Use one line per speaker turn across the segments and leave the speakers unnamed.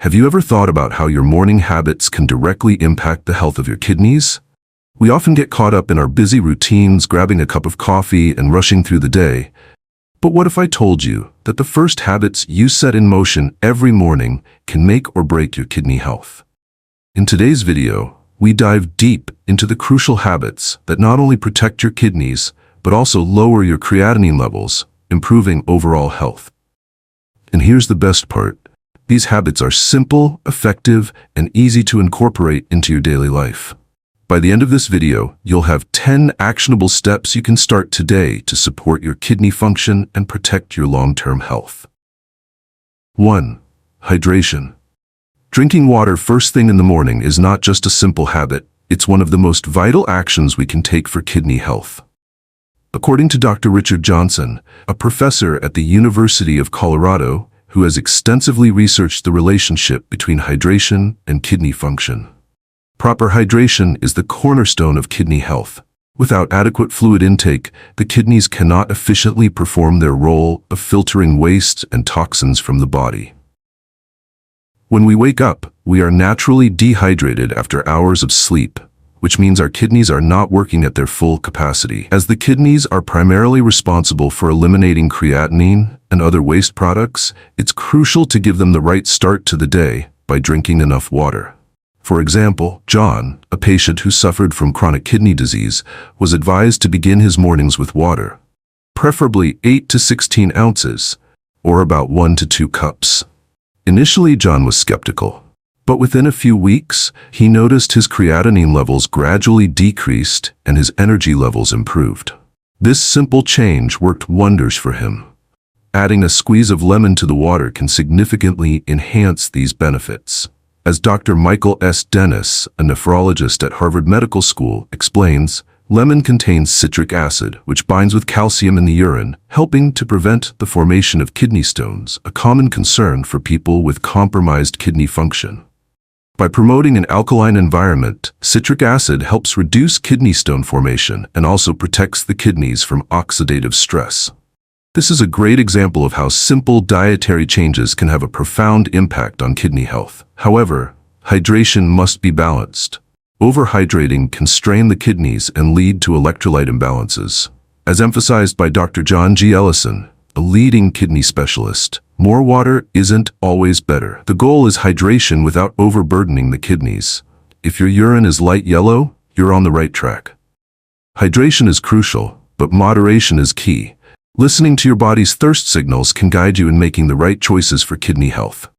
Have you ever thought about how your morning habits can directly impact the health of your kidneys? We often get caught up in our busy routines, grabbing a cup of coffee and rushing through the day. But what if I told you that the first habits you set in motion every morning can make or break your kidney health? In today's video, we dive deep into the crucial habits that not only protect your kidneys, but also lower your creatinine levels, improving overall health. And here's the best part. These habits are simple, effective, and easy to incorporate into your daily life. By the end of this video, you'll have 10 actionable steps you can start today to support your kidney function and protect your long-term health. 1. Hydration. Drinking water first thing in the morning is not just a simple habit, it's one of the most vital actions we can take for kidney health. According to Dr. Richard Johnson, a professor at the University of Colorado, who has extensively researched the relationship between hydration and kidney function. Proper hydration is the cornerstone of kidney health. Without adequate fluid intake, the kidneys cannot efficiently perform their role of filtering waste and toxins from the body. When we wake up, we are naturally dehydrated after hours of sleep, which means our kidneys are not working at their full capacity. As the kidneys are primarily responsible for eliminating creatinine and other waste products, it's crucial to give them the right start to the day by drinking enough water. For example, John, a patient who suffered from chronic kidney disease, was advised to begin his mornings with water, preferably 8 to 16 ounces, or about 1 to 2 cups. Initially, John was skeptical. But within a few weeks, he noticed his creatinine levels gradually decreased and his energy levels improved. This simple change worked wonders for him. Adding a squeeze of lemon to the water can significantly enhance these benefits. As Dr. Michael S. Dennis, a nephrologist at Harvard Medical School, explains, lemon contains citric acid, which binds with calcium in the urine, helping to prevent the formation of kidney stones, a common concern for people with compromised kidney function. By promoting an alkaline environment, citric acid helps reduce kidney stone formation and also protects the kidneys from oxidative stress. This is a great example of how simple dietary changes can have a profound impact on kidney health. However, hydration must be balanced. Overhydrating can strain the kidneys and lead to electrolyte imbalances. As emphasized by Dr. John G. Ellison, a leading kidney specialist, more water isn't always better. The goal is hydration without overburdening the kidneys. If your urine is light yellow, you're on the right track. Hydration is crucial, but moderation is key. Listening to your body's thirst signals can guide you in making the right choices for kidney health.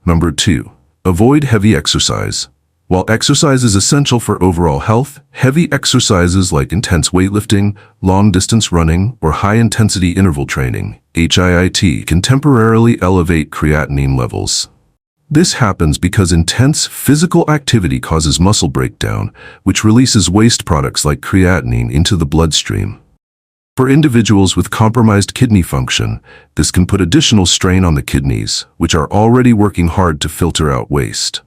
Number 2. Avoid heavy exercise. While exercise is essential for overall health, heavy exercises like intense weightlifting, long-distance running, or high-intensity interval training, HIIT, can temporarily elevate creatinine levels. This happens because intense physical activity causes muscle breakdown, which releases waste products like creatinine into the bloodstream. For individuals with compromised kidney function, this can put additional strain on the kidneys, which are already working hard to filter out waste.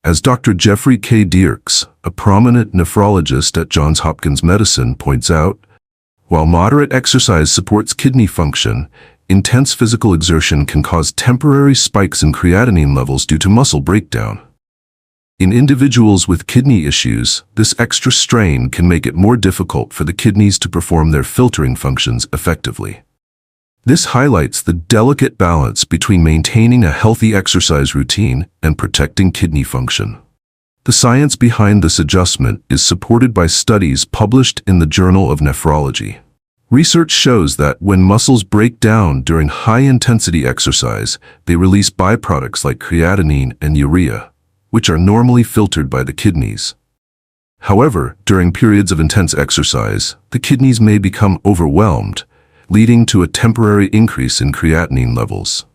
As Dr. Jeffrey K. Dierks, a prominent nephrologist at Johns Hopkins Medicine, points out, while moderate exercise supports kidney function, intense physical exertion can cause temporary spikes in creatinine levels due to muscle breakdown. In individuals with kidney issues, this extra strain can make it more difficult for the kidneys to perform their filtering functions effectively. This highlights the delicate balance between maintaining a healthy exercise routine and protecting kidney function. The science behind this adjustment is supported by studies published in the Journal of Nephrology. Research shows that when muscles break down during high-intensity exercise, they release byproducts like creatinine and urea, which are normally filtered by the kidneys. However, during periods of intense exercise, the kidneys may become overwhelmed, leading to a temporary increase in creatinine levels.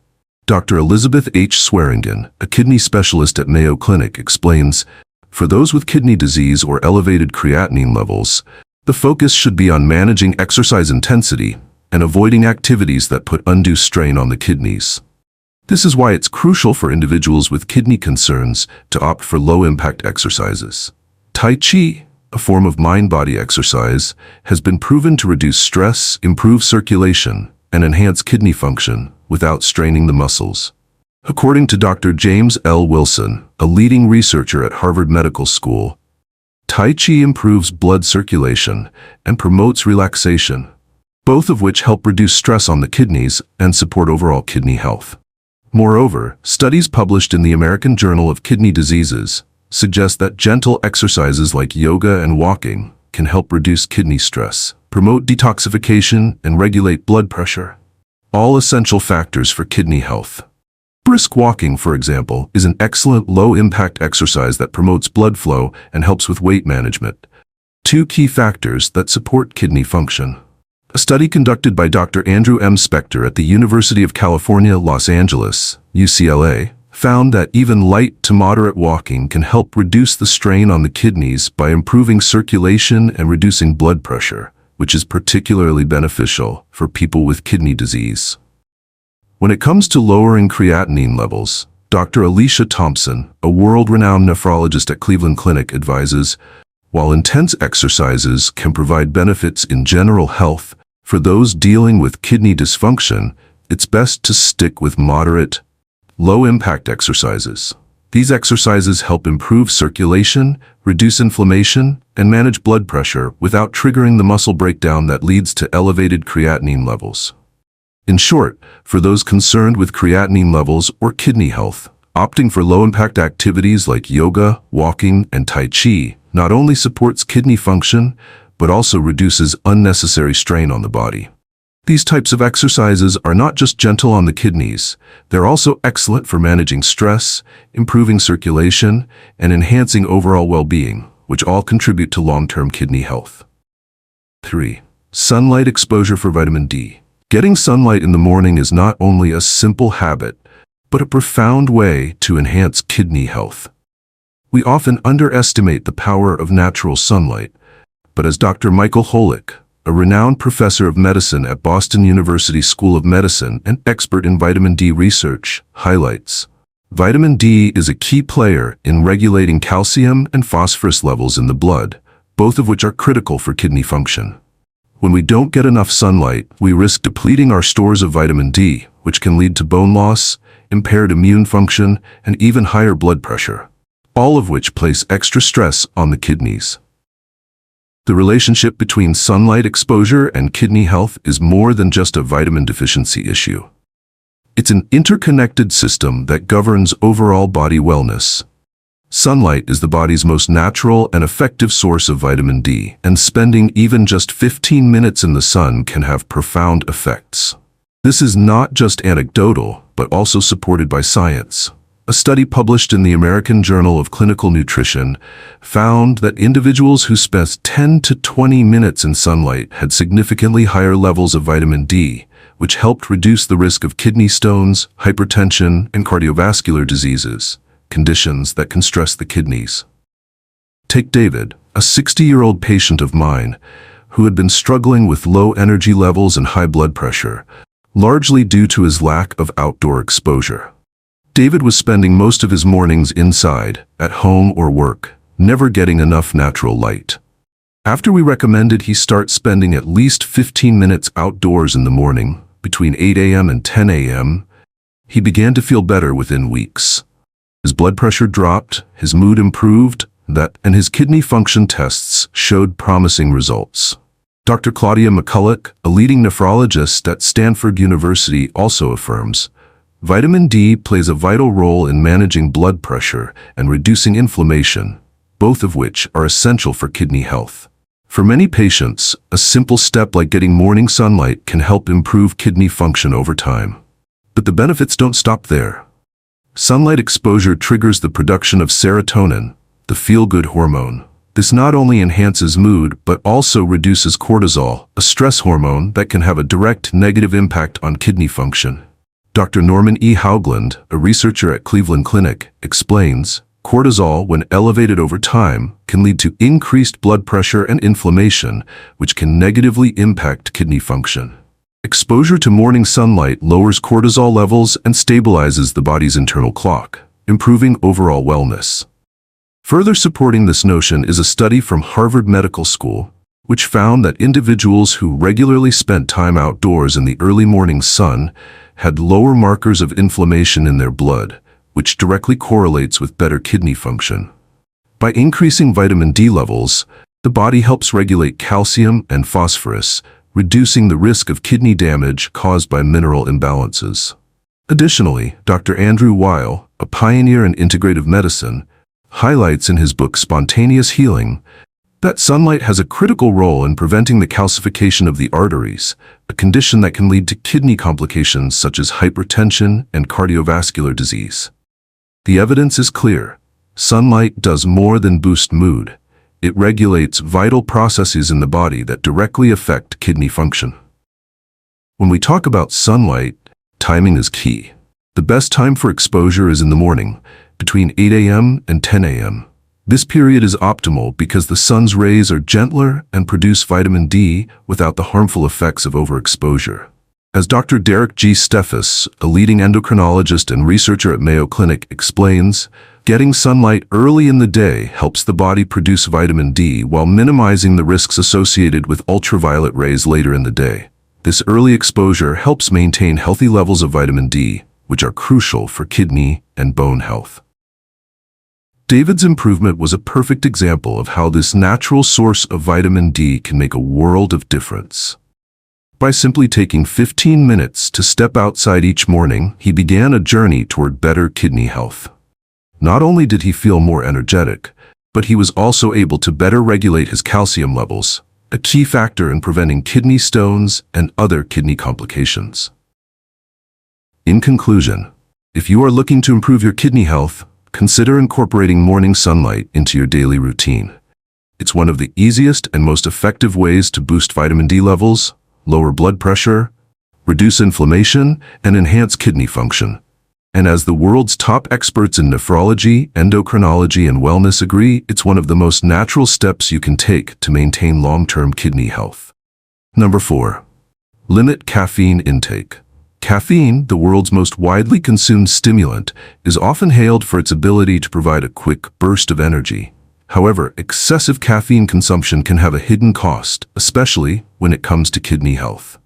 Dr. Elizabeth H. Swearingen, a kidney specialist at Mayo Clinic, explains, for those with kidney disease or elevated creatinine levels, the focus should be on managing exercise intensity and avoiding activities that put undue strain on the kidneys. This is why it's crucial for individuals with kidney concerns to opt for low-impact exercises. Tai Chi, a form of mind-body exercise, has been proven to reduce stress, improve circulation, and enhance kidney function without straining the muscles. According to Dr. James L. Wilson, a leading researcher at Harvard Medical School, Tai Chi improves blood circulation and promotes relaxation, both of which help reduce stress on the kidneys and support overall kidney health. Moreover, studies published in the American Journal of Kidney Diseases suggest that gentle exercises like yoga and walking can help reduce kidney stress, promote detoxification, and regulate blood pressure, all essential factors for kidney health. Brisk walking, for example, is an excellent low-impact exercise that promotes blood flow and helps with weight management, two key factors that support kidney function. A study conducted by Dr. Andrew M. Spector at the University of California, Los Angeles, UCLA, found that even light to moderate walking can help reduce the strain on the kidneys by improving circulation and reducing blood pressure, which is particularly beneficial for people with kidney disease. When it comes to lowering creatinine levels, Dr. Alicia Thompson, a world-renowned nephrologist at Cleveland Clinic, advises, while intense exercises can provide benefits in general health, for those dealing with kidney dysfunction, it's best to stick with moderate, low-impact exercises. These exercises help improve circulation, reduce inflammation, and manage blood pressure without triggering the muscle breakdown that leads to elevated creatinine levels. In short, for those concerned with creatinine levels or kidney health, opting for low-impact activities like yoga, walking, and Tai Chi not only supports kidney function, but also reduces unnecessary strain on the body. These types of exercises are not just gentle on the kidneys, they're also excellent for managing stress, improving circulation, and enhancing overall well-being, which all contribute to long-term kidney health. 3. Sunlight exposure for vitamin D. Getting sunlight in the morning is not only a simple habit, but a profound way to enhance kidney health. We often underestimate the power of natural sunlight, but as Dr. Michael Holick, a renowned professor of medicine at Boston University School of Medicine and expert in vitamin D research, highlights, vitamin D is a key player in regulating calcium and phosphorus levels in the blood, both of which are critical for kidney function. When we don't get enough sunlight, we risk depleting our stores of vitamin D, which can lead to bone loss, impaired immune function, and even higher blood pressure, all of which place extra stress on the kidneys. The relationship between sunlight exposure and kidney health is more than just a vitamin deficiency issue. It's an interconnected system that governs overall body wellness. Sunlight is the body's most natural and effective source of vitamin D, and spending even just 15 minutes in the sun can have profound effects. This is not just anecdotal, but also supported by science. A study published in the American Journal of Clinical Nutrition found that individuals who spent 10 to 20 minutes in sunlight had significantly higher levels of vitamin D, which helped reduce the risk of kidney stones, hypertension, and cardiovascular diseases, conditions that can stress the kidneys. Take David, a 60-year-old patient of mine, who had been struggling with low energy levels and high blood pressure, largely due to his lack of outdoor exposure. David was spending most of his mornings inside, at home or work, never getting enough natural light. After we recommended he start spending at least 15 minutes outdoors in the morning, between 8 a.m. and 10 a.m., he began to feel better within weeks. His blood pressure dropped, his mood improved, and his kidney function tests showed promising results. Dr. Claudia McCulloch, a leading nephrologist at Stanford University, also affirms, vitamin D plays a vital role in managing blood pressure and reducing inflammation, both of which are essential for kidney health. For many patients, a simple step like getting morning sunlight can help improve kidney function over time. But the benefits don't stop there. Sunlight exposure triggers the production of serotonin, the feel-good hormone. This not only enhances mood, but also reduces cortisol, a stress hormone that can have a direct negative impact on kidney function. Dr. Norman E. Haugland, a researcher at Cleveland Clinic, explains, cortisol, when elevated over time, can lead to increased blood pressure and inflammation, which can negatively impact kidney function. Exposure to morning sunlight lowers cortisol levels and stabilizes the body's internal clock, improving overall wellness. Further supporting this notion is a study from Harvard Medical School, which found that individuals who regularly spent time outdoors in the early morning sun had lower markers of inflammation in their blood, which directly correlates with better kidney function. By increasing vitamin D levels, the body helps regulate calcium and phosphorus, reducing the risk of kidney damage caused by mineral imbalances. Additionally, Dr. Andrew Weil, a pioneer in integrative medicine, highlights in his book Spontaneous Healing that sunlight has a critical role in preventing the calcification of the arteries, a condition that can lead to kidney complications such as hypertension and cardiovascular disease. The evidence is clear. Sunlight does more than boost mood. It regulates vital processes in the body that directly affect kidney function. When we talk about sunlight, timing is key. The best time for exposure is in the morning, between 8 a.m. and 10 a.m. This period is optimal because the sun's rays are gentler and produce vitamin D without the harmful effects of overexposure. As Dr. Derek G. Steffes, a leading endocrinologist and researcher at Mayo Clinic, explains, getting sunlight early in the day helps the body produce vitamin D while minimizing the risks associated with ultraviolet rays later in the day. This early exposure helps maintain healthy levels of vitamin D, which are crucial for kidney and bone health. David's improvement was a perfect example of how this natural source of vitamin D can make a world of difference. By simply taking 15 minutes to step outside each morning, he began a journey toward better kidney health. Not only did he feel more energetic, but he was also able to better regulate his calcium levels, a key factor in preventing kidney stones and other kidney complications. In conclusion, if you are looking to improve your kidney health, consider incorporating morning sunlight into your daily routine. It's one of the easiest and most effective ways to boost vitamin D levels, lower blood pressure, reduce inflammation, and enhance kidney function. And as the world's top experts in nephrology, endocrinology, and wellness agree, it's one of the most natural steps you can take to maintain long-term kidney health. Number 4. Limit caffeine intake. Caffeine, the world's most widely consumed stimulant, is often hailed for its ability to provide a quick burst of energy. However, excessive caffeine consumption can have a hidden cost, especially when it comes to kidney health.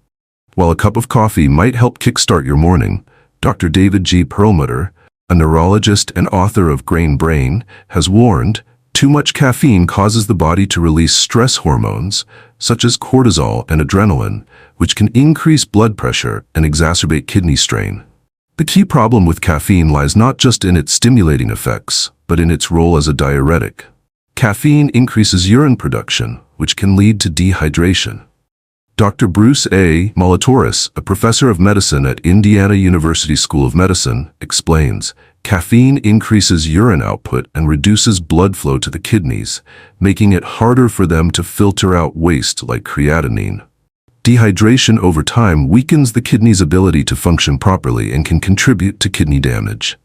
While a cup of coffee might help kickstart your morning, Dr. David G. Perlmutter, a neurologist and author of Grain Brain, has warned, too much caffeine causes the body to release stress hormones, such as cortisol and adrenaline, which can increase blood pressure and exacerbate kidney strain. The key problem with caffeine lies not just in its stimulating effects, but in its role as a diuretic. Caffeine increases urine production, which can lead to dehydration. Dr. Bruce A. Molitoris, a professor of medicine at Indiana University School of Medicine, explains, caffeine increases urine output and reduces blood flow to the kidneys, making it harder for them to filter out waste like creatinine. Dehydration over time weakens the kidney's ability to function properly and can contribute to kidney damage.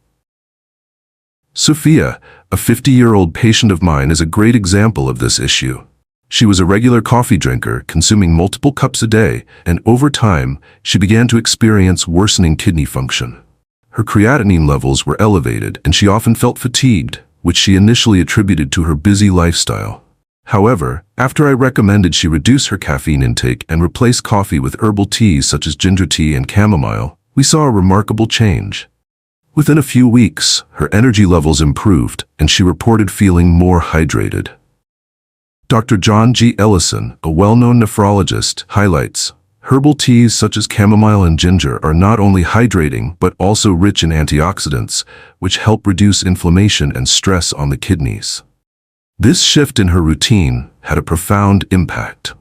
Sophia, a 50-year-old patient of mine, is a great example of this issue. She was a regular coffee drinker, consuming multiple cups a day, and over time, she began to experience worsening kidney function. Her creatinine levels were elevated, and she often felt fatigued, which she initially attributed to her busy lifestyle. However, after I recommended she reduce her caffeine intake and replace coffee with herbal teas such as ginger tea and chamomile, we saw a remarkable change. Within a few weeks, her energy levels improved, and she reported feeling more hydrated. Dr. John G. Ellison, a well-known nephrologist, highlights, herbal teas such as chamomile and ginger are not only hydrating but also rich in antioxidants, which help reduce inflammation and stress on the kidneys. This shift in her routine had a profound impact.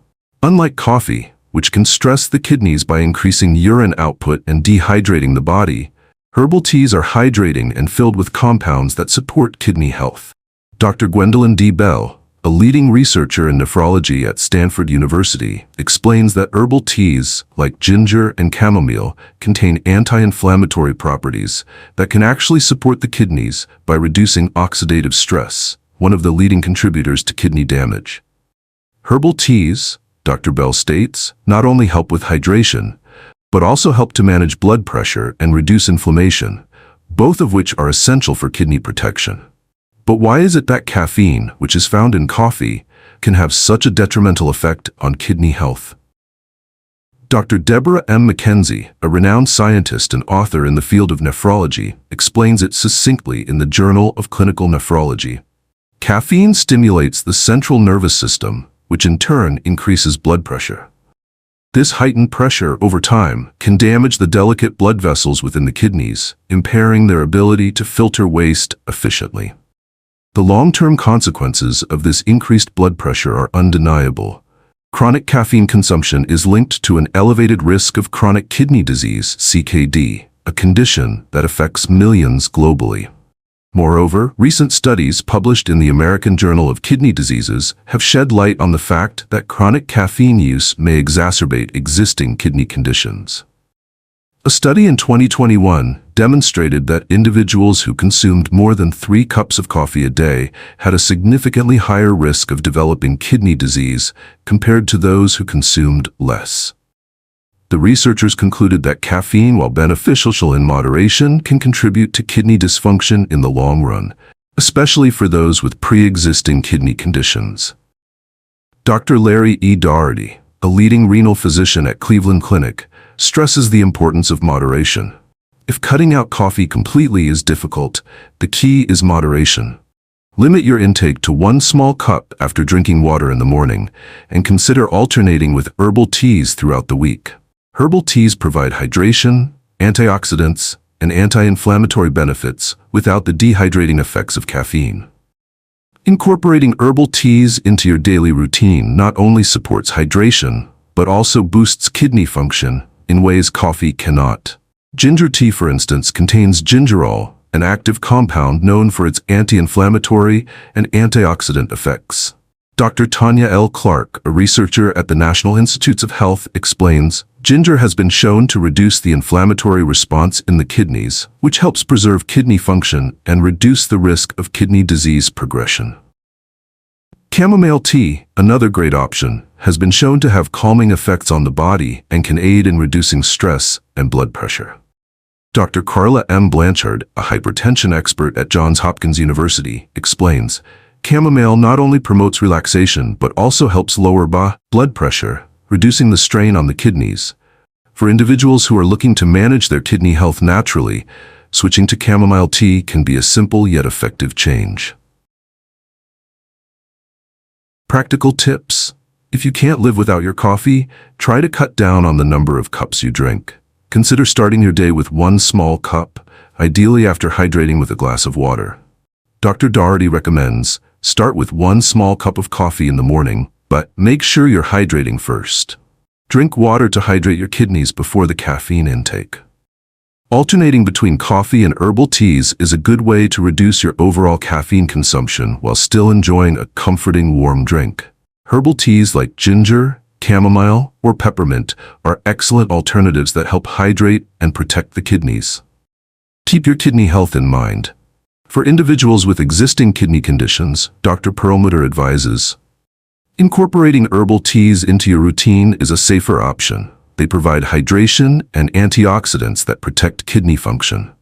Unlike coffee, which can stress the kidneys by increasing urine output and dehydrating the body, herbal teas are hydrating and filled with compounds that support kidney health. Dr. Gwendolyn D. Bell, a leading researcher in nephrology at Stanford University, explains that herbal teas, like ginger and chamomile, contain anti-inflammatory properties that can actually support the kidneys by reducing oxidative stress, one of the leading contributors to kidney damage. Herbal teas, Dr. Bell states, not only help with hydration, but also help to manage blood pressure and reduce inflammation, both of which are essential for kidney protection. But why is it that caffeine, which is found in coffee, can have such a detrimental effect on kidney health? Dr. Deborah M. McKenzie, a renowned scientist and author in the field of nephrology, explains it succinctly in the Journal of Clinical Nephrology. Caffeine stimulates the central nervous system, which in turn increases blood pressure. This heightened pressure over time can damage the delicate blood vessels within the kidneys, impairing their ability to filter waste efficiently. The long-term consequences of this increased blood pressure are undeniable. Chronic caffeine consumption is linked to an elevated risk of chronic kidney disease, CKD, a condition that affects millions globally. Moreover, recent studies published in the American Journal of Kidney Diseases have shed light on the fact that chronic caffeine use may exacerbate existing kidney conditions. A study in 2021 demonstrated that individuals who consumed more than 3 cups of coffee a day had a significantly higher risk of developing kidney disease compared to those who consumed less. The researchers concluded that caffeine, while beneficial in moderation, can contribute to kidney dysfunction in the long run, especially for those with pre-existing kidney conditions. Dr. Larry E. Doherty, a leading renal physician at Cleveland Clinic, stresses the importance of moderation. If cutting out coffee completely is difficult, the key is moderation. Limit your intake to 1 small cup after drinking water in the morning, and consider alternating with herbal teas throughout the week. Herbal teas provide hydration, antioxidants, and anti-inflammatory benefits without the dehydrating effects of caffeine. Incorporating herbal teas into your daily routine not only supports hydration, but also boosts kidney function in ways coffee cannot. Ginger tea, for instance, contains gingerol, an active compound known for its anti-inflammatory and antioxidant effects. Dr. Tanya L. Clark, a researcher at the National Institutes of Health, explains, ginger has been shown to reduce the inflammatory response in the kidneys, which helps preserve kidney function and reduce the risk of kidney disease progression. Chamomile tea, another great option, has been shown to have calming effects on the body and can aid in reducing stress and blood pressure. Dr. Carla M. Blanchard, a hypertension expert at Johns Hopkins University, explains, chamomile not only promotes relaxation but also helps lower blood pressure, reducing the strain on the kidneys. For individuals who are looking to manage their kidney health naturally, switching to chamomile tea can be a simple yet effective change. Practical tips. If you can't live without your coffee, try to cut down on the number of cups you drink. Consider starting your day with 1 small cup, ideally after hydrating with a glass of water. Dr. Doherty recommends, start with 1 small cup of coffee in the morning, but make sure you're hydrating first. Drink water to hydrate your kidneys before the caffeine intake. Alternating between coffee and herbal teas is a good way to reduce your overall caffeine consumption while still enjoying a comforting warm drink. Herbal teas like ginger, chamomile, or peppermint are excellent alternatives that help hydrate and protect the kidneys. Keep your kidney health in mind. For individuals with existing kidney conditions, Dr. Perlmutter advises, incorporating herbal teas into your routine is a safer option. They provide hydration and antioxidants that protect kidney function.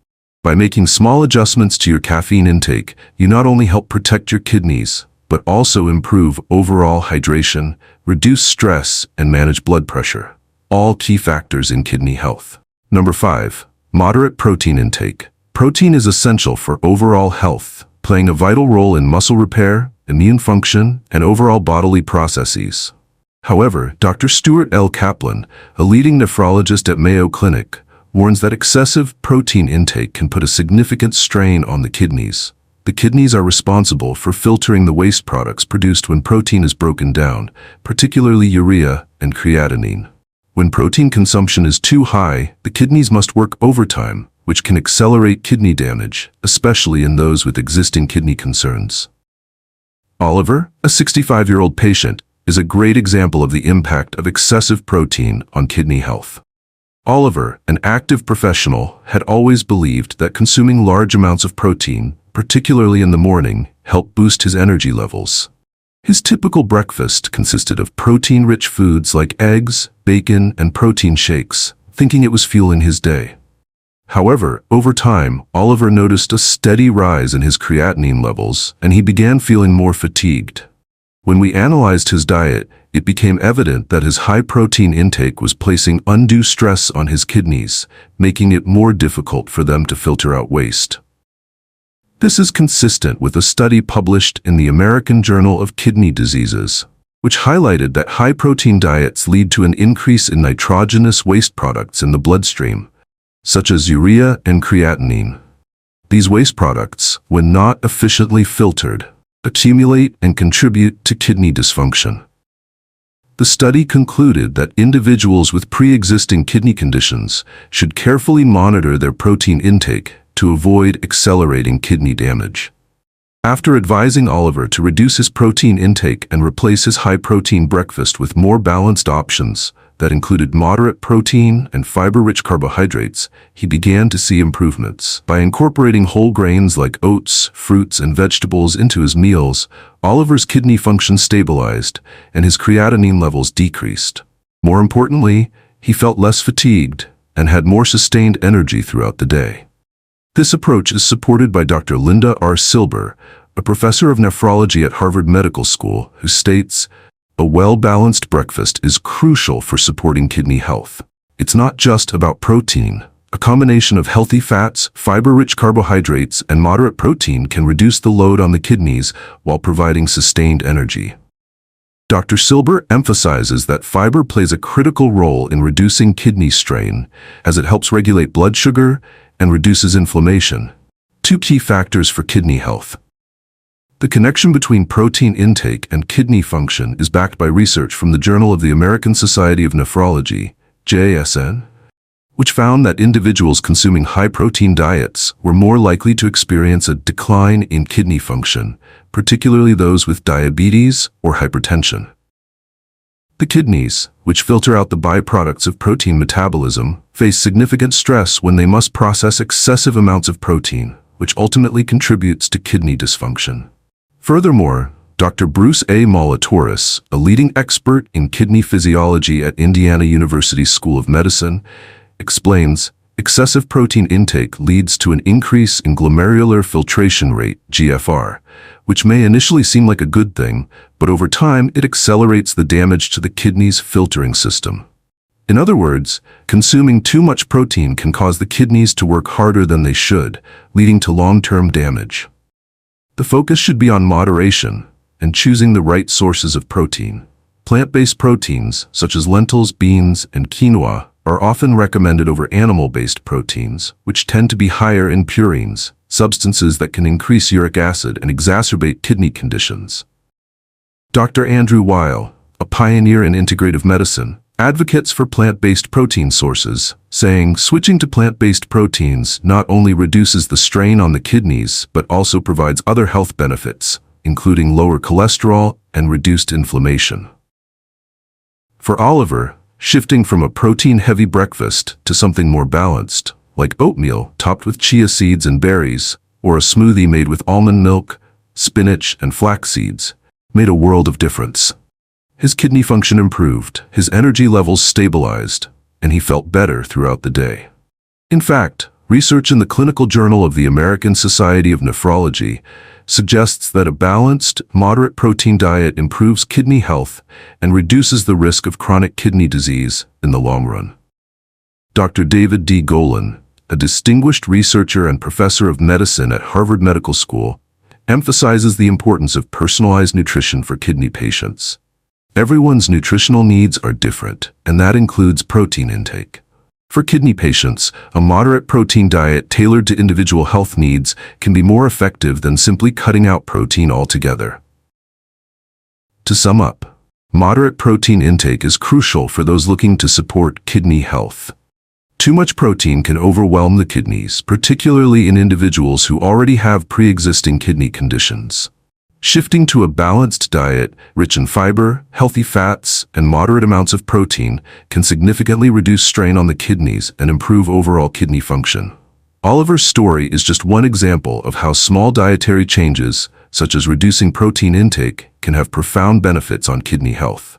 By making small adjustments to your caffeine intake, you not only help protect your kidneys, but also improve overall hydration, reduce stress, and manage blood pressure, all key factors in kidney health. Number 5. Moderate protein intake. Protein is essential for overall health, playing a vital role in muscle repair, immune function, and overall bodily processes. However, Dr. Stuart L. Kaplan, a leading nephrologist at Mayo Clinic, warns that excessive protein intake can put a significant strain on the kidneys. The kidneys are responsible for filtering the waste products produced when protein is broken down, particularly urea and creatinine. When protein consumption is too high, the kidneys must work overtime, which can accelerate kidney damage, especially in those with existing kidney concerns. Oliver, a 65-year-old patient, is a great example of the impact of excessive protein on kidney health. Oliver, an active professional, had always believed that consuming large amounts of protein, particularly in the morning, helped boost his energy levels. His typical breakfast consisted of protein-rich foods like eggs, bacon, and protein shakes, thinking it was fueling his day. However, over time, Oliver noticed a steady rise in his creatinine levels, and he began feeling more fatigued. When we analyzed his diet, it became evident that his high-protein intake was placing undue stress on his kidneys, making it more difficult for them to filter out waste. This is consistent with a study published in the American Journal of Kidney Diseases, which highlighted that high-protein diets lead to an increase in nitrogenous waste products in the bloodstream, such as urea and creatinine. These waste products, when not efficiently filtered, accumulate and contribute to kidney dysfunction. The study concluded that individuals with pre-existing kidney conditions should carefully monitor their protein intake to avoid accelerating kidney damage. After advising Oliver to reduce his protein intake and replace his high-protein breakfast with more balanced options that included moderate protein and fiber-rich carbohydrates, he began to see improvements. By incorporating whole grains like oats, fruits, and vegetables into his meals, Oliver's kidney function stabilized and his creatinine levels decreased. More importantly, he felt less fatigued and had more sustained energy throughout the day. This approach is supported by Dr. Linda R. Silber, a professor of nephrology at Harvard Medical School, who states, "A well-balanced breakfast is crucial for supporting kidney health. It's not just about protein. A combination of healthy fats, fiber-rich carbohydrates, and moderate protein can reduce the load on the kidneys while providing sustained energy." Dr. Silber emphasizes that fiber plays a critical role in reducing kidney strain, as it helps regulate blood sugar and reduces inflammation, two key factors for kidney health. The connection between protein intake and kidney function is backed by research from the Journal of the American Society of Nephrology, JSN, which found that individuals consuming high-protein diets were more likely to experience a decline in kidney function, particularly those with diabetes or hypertension. The kidneys, which filter out the byproducts of protein metabolism, face significant stress when they must process excessive amounts of protein, which ultimately contributes to kidney dysfunction. Furthermore, Dr. Bruce A. Molatoris, a leading expert in kidney physiology at Indiana University School of Medicine, explains, excessive protein intake leads to an increase in glomerular filtration rate, GFR, which may initially seem like a good thing, but over time it accelerates the damage to the kidney's filtering system. In other words, consuming too much protein can cause the kidneys to work harder than they should, leading to long-term damage. The focus should be on moderation and choosing the right sources of protein. Plant-based proteins, such as lentils, beans, and quinoa, are often recommended over animal-based proteins, which tend to be higher in purines, substances that can increase uric acid and exacerbate kidney conditions. Dr. Andrew Weil, a pioneer in integrative medicine, advocates for plant-based protein sources, saying switching to plant-based proteins not only reduces the strain on the kidneys but also provides other health benefits, including lower cholesterol and reduced inflammation. For Oliver, shifting from a protein-heavy breakfast to something more balanced, like oatmeal topped with chia seeds and berries, or a smoothie made with almond milk, spinach, and flax seeds, made a world of difference. His kidney function improved, his energy levels stabilized, and he felt better throughout the day. In fact, research in the Clinical Journal of the American Society of Nephrology suggests that a balanced, moderate protein diet improves kidney health and reduces the risk of chronic kidney disease in the long run. Dr. David D. Golan, a distinguished researcher and professor of medicine at Harvard Medical School, emphasizes the importance of personalized nutrition for kidney patients. Everyone's nutritional needs are different, and that includes protein intake. For kidney patients, a moderate protein diet tailored to individual health needs can be more effective than simply cutting out protein altogether. To sum up, moderate protein intake is crucial for those looking to support kidney health. Too much protein can overwhelm the kidneys, particularly in individuals who already have pre-existing kidney conditions. Shifting to a balanced diet, rich in fiber, healthy fats, and moderate amounts of protein, can significantly reduce strain on the kidneys and improve overall kidney function. Oliver's story is just one example of how small dietary changes, such as reducing protein intake, can have profound benefits on kidney health.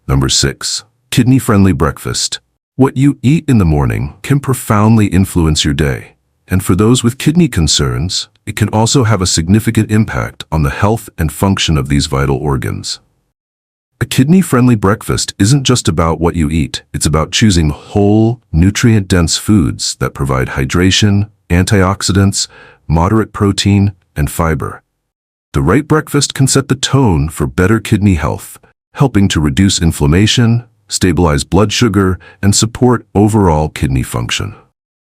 Number 6. Kidney-friendly breakfast. What you eat in the morning can profoundly influence your day. And for those with kidney concerns, it can also have a significant impact on the health and function of these vital organs. A kidney-friendly breakfast isn't just about what you eat. It's about choosing whole, nutrient-dense foods that provide hydration, antioxidants, moderate protein, and fiber. The right breakfast can set the tone for better kidney health, helping to reduce inflammation, stabilize blood sugar, and support overall kidney function.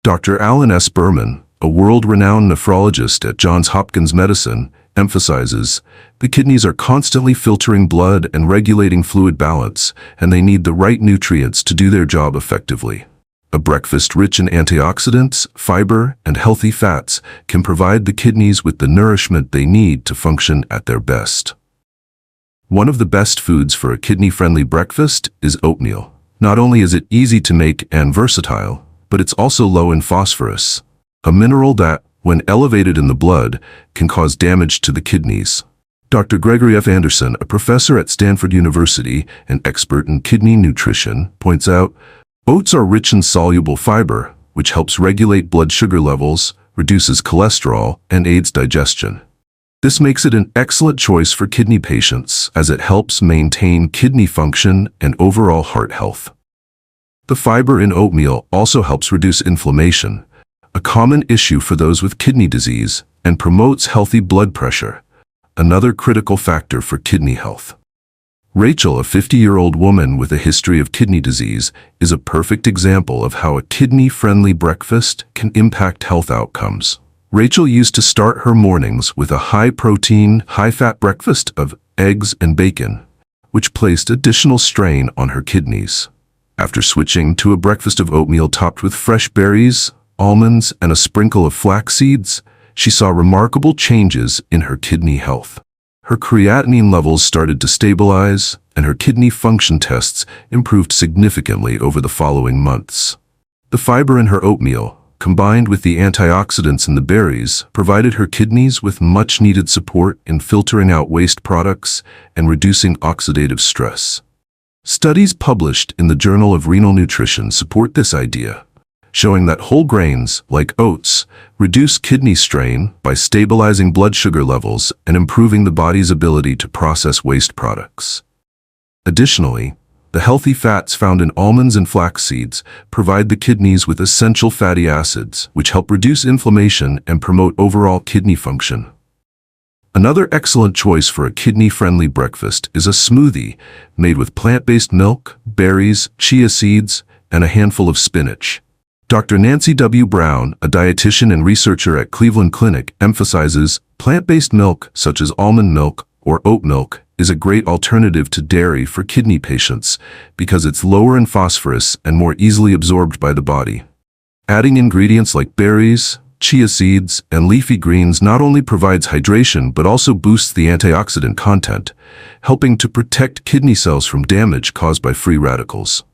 Dr. Alan S. Berman, a world-renowned nephrologist at Johns Hopkins Medicine, emphasizes the kidneys are constantly filtering blood and regulating fluid balance, and they need the right nutrients to do their job effectively. A breakfast rich in antioxidants, fiber, and healthy fats can provide the kidneys with the nourishment they need to function at their best. One of the best foods for a kidney-friendly breakfast is oatmeal. Not only is it easy to make and versatile, but it's also low in phosphorus, a mineral that, when elevated in the blood, can cause damage to the kidneys. Dr. Gregory F. Anderson, a professor at Stanford University and expert in kidney nutrition, points out, oats are rich in soluble fiber, which helps regulate blood sugar levels, reduces cholesterol, and aids digestion. This makes it an excellent choice for kidney patients, as it helps maintain kidney function and overall heart health. The fiber in oatmeal also helps reduce inflammation, a common issue for those with kidney disease, and promotes healthy blood pressure, another critical factor for kidney health. Rachel, a 50-year-old woman with a history of kidney disease, is a perfect example of how a kidney-friendly breakfast can impact health outcomes. Rachel used to start her mornings with a high-protein, high-fat breakfast of eggs and bacon, which placed additional strain on her kidneys. After switching to a breakfast of oatmeal topped with fresh berries, almonds, and a sprinkle of flax seeds, she saw remarkable changes in her kidney health. Her creatinine levels started to stabilize, and her kidney function tests improved significantly over the following months. The fiber in her oatmeal, combined with the antioxidants in the berries, provided her kidneys with much-needed support in filtering out waste products and reducing oxidative stress. Studies published in the Journal of Renal Nutrition support this idea, showing that whole grains, like oats, reduce kidney strain by stabilizing blood sugar levels and improving the body's ability to process waste products. Additionally, the healthy fats found in almonds and flax seeds provide the kidneys with essential fatty acids, which help reduce inflammation and promote overall kidney function. Another excellent choice for a kidney-friendly breakfast is a smoothie made with plant-based milk, berries, chia seeds, and a handful of spinach. Dr. Nancy W. Brown, a dietitian and researcher at Cleveland Clinic, emphasizes plant-based milk, such as almond milk or oat milk, is a great alternative to dairy for kidney patients because it's lower in phosphorus and more easily absorbed by the body. Adding ingredients like berries, chia seeds, and leafy greens not only provides hydration but also boosts the antioxidant content, helping to protect kidney cells from damage caused by free radicals.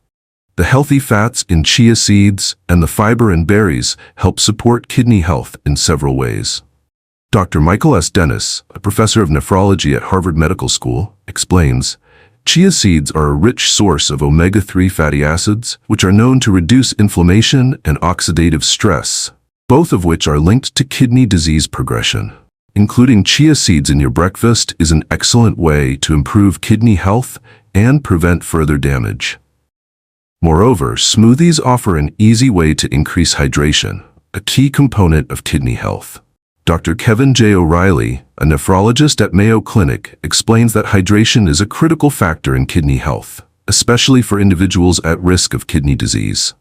The healthy fats in chia seeds and the fiber in berries help support kidney health in several ways. Dr. Michael S. Dennis, a professor of nephrology at Harvard Medical School, explains, chia seeds are a rich source of omega-3 fatty acids, which are known to reduce inflammation and oxidative stress, both of which are linked to kidney disease progression. Including chia seeds in your breakfast is an excellent way to improve kidney health and prevent further damage. Moreover, smoothies offer an easy way to increase hydration, a key component of kidney health. Dr. Kevin J. O'Reilly, a nephrologist at Mayo Clinic, explains that hydration is a critical factor in kidney health, especially for individuals at risk of kidney disease.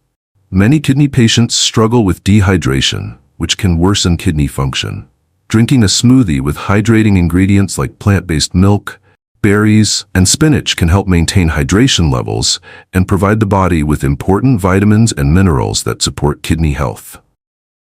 Many kidney patients struggle with dehydration, which can worsen kidney function. Drinking a smoothie with hydrating ingredients like plant-based milk, berries, and spinach can help maintain hydration levels and provide the body with important vitamins and minerals that support kidney health.